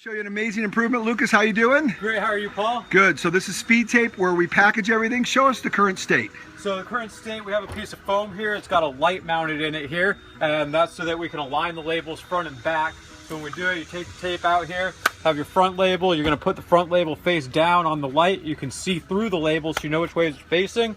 Show you an amazing improvement. Lucas, how you doing? Great, how are you, Paul? Good. So this is speed tape where we package everything. Show us the current state. So the current state, we have a piece of foam here. It's got a light mounted in it here, and that's so that we can align the labels front and back. So when we do it, you take the tape out here, have your front label. You're going to put the front label face down on the light. You can see through the label so you know which way it's facing.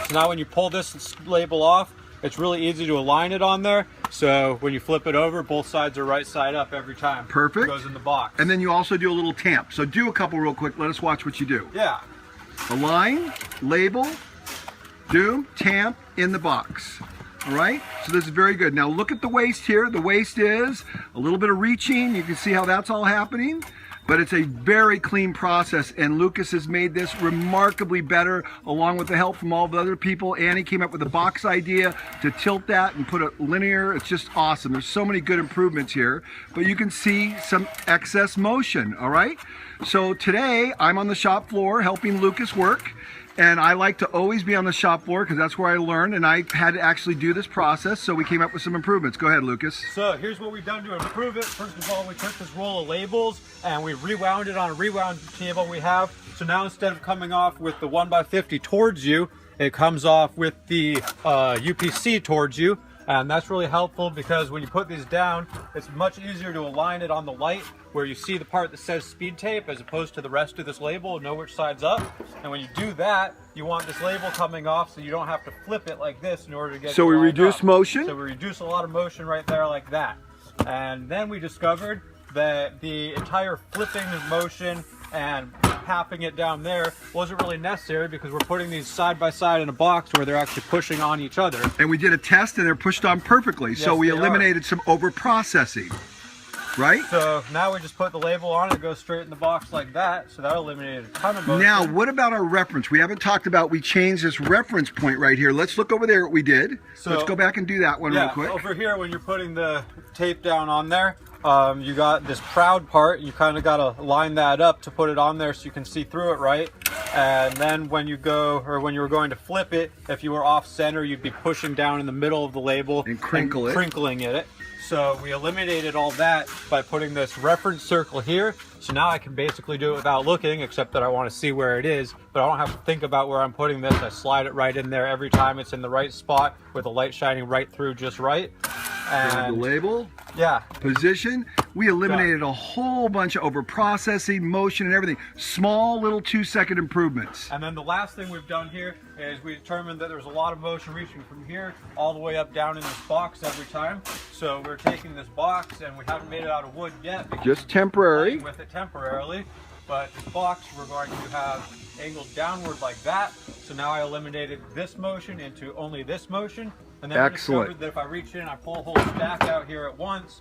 So now when you pull this label off, it's really easy to align it on there. So when you flip it over, both sides are right side up every time. Perfect. It goes in the box. And then you also do a little tamp. So do a couple real quick. Let us watch what you do. Yeah. Align, label, do, tamp, in the box. All right, so this is very good. Now look at the waist here. The waist is a little bit of reaching. You can see how that's all happening, but it's a very clean process, and Lucas has made this remarkably better along with the help from all the other people. Annie came up with a box idea to tilt that and put it linear. It's just awesome. There's so many good improvements here, but you can see some excess motion, all right? So today I'm on the shop floor helping Lucas work. And I like to always be on the shop floor because that's where I learned, and I had to actually do this process, so we came up with some improvements. Go ahead, Lucas. So here's what we've done to improve it. First of all, we took this roll of labels and we rewound it on a rewound table we have. So now instead of coming off with the 1x50 towards you, it comes off with the UPC towards you. And that's really helpful because when you put these down, it's much easier to align it on the light where you see the part that says speed tape as opposed to the rest of this label and know which side's up. And when you do that, you want this label coming off so you don't have to flip it like this in order to get it. So we reduce motion? So we reduce a lot of motion right there like that. And then we discovered that the entire flipping motion and tapping it down there wasn't really necessary because we're putting these side by side in a box where they're actually pushing on each other. And we did a test and they're pushed on perfectly. Yes, so we eliminated some over processing, right? So now we just put the label on and it goes straight in the box like that. So that eliminated a ton of motion. Now, what about our reference? We haven't talked about, we changed this reference point right here. Let's look over there what we did. So let's go back and do that one real quick. Over here when you're putting the tape down on there, you got this proud part. You kind of got to line that up to put it on there so you can see through it right. And then when you go, or when you were going to flip it, if you were off center, you'd be pushing down in the middle of the label and crinkling it. So we eliminated all that by putting this reference circle here. So now I can basically do it without looking, except that I want to see where it is, but I don't have to think about where I'm putting this. I slide it right in there every time. It's in the right spot with the light shining right through just right. And the label, yeah, position. We eliminated a whole bunch of over processing, motion, and everything. Small little 2-second improvements. And then the last thing we've done here is we determined that there's a lot of motion reaching from here all the way up down in this box every time. So we're taking this box, and we haven't made it out of wood yet. Just temporary. With it temporarily, but this box we're going to have angled downward like that. So now I eliminated this motion into only this motion. And then we discovered that if I reach in, I pull a whole stack out here at once,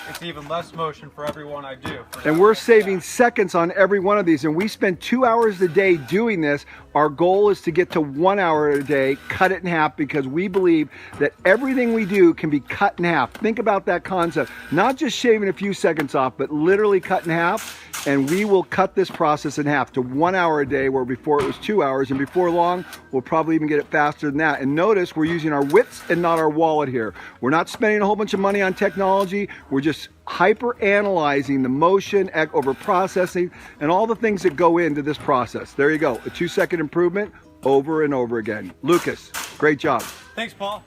it's even less motion for every one I do. And we're saving seconds on every one of these, and we spend 2 hours a day doing this. Our goal is to get to 1 hour a day, cut it in half, because we believe that everything we do can be cut in half. Think about that concept. Not just shaving a few seconds off, but literally cut in half. And we will cut this process in half to 1 hour a day, where before it was 2 hours, and before long, we'll probably even get it faster than that. And notice we're using our wits and not our wallet here. We're not spending a whole bunch of money on technology. We're just hyper analyzing the motion, over processing, and all the things that go into this process. There you go, a 2-second improvement over and over again. Lucas, great job. Thanks, Paul.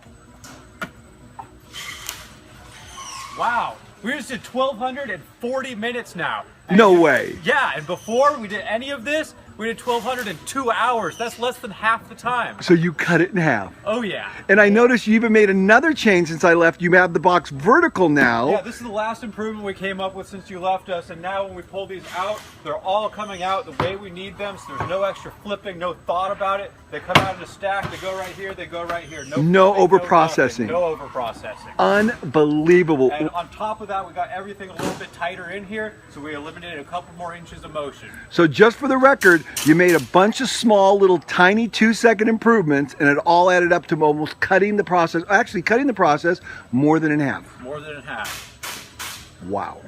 Wow, we just did 1,240 minutes now. No way. Yeah, and before we did any of this, we did 1,202 hours. That's less than half the time. So you cut it in half. Oh yeah. And I noticed you even made another change since I left. You have the box vertical now. Yeah, this is the last improvement we came up with since you left us. And now when we pull these out, they're all coming out the way we need them. So there's no extra flipping, no thought about it. They come out in a stack. They go right here. They go right here. No over processing. No over processing. Unbelievable. And on top of that, we got everything a little bit tighter in here. So we eliminated a couple more inches of motion. So just for the record, you made a bunch of small little tiny 2-second improvements, and it all added up to almost cutting the process, actually cutting the process more than in half. More than in half. Wow.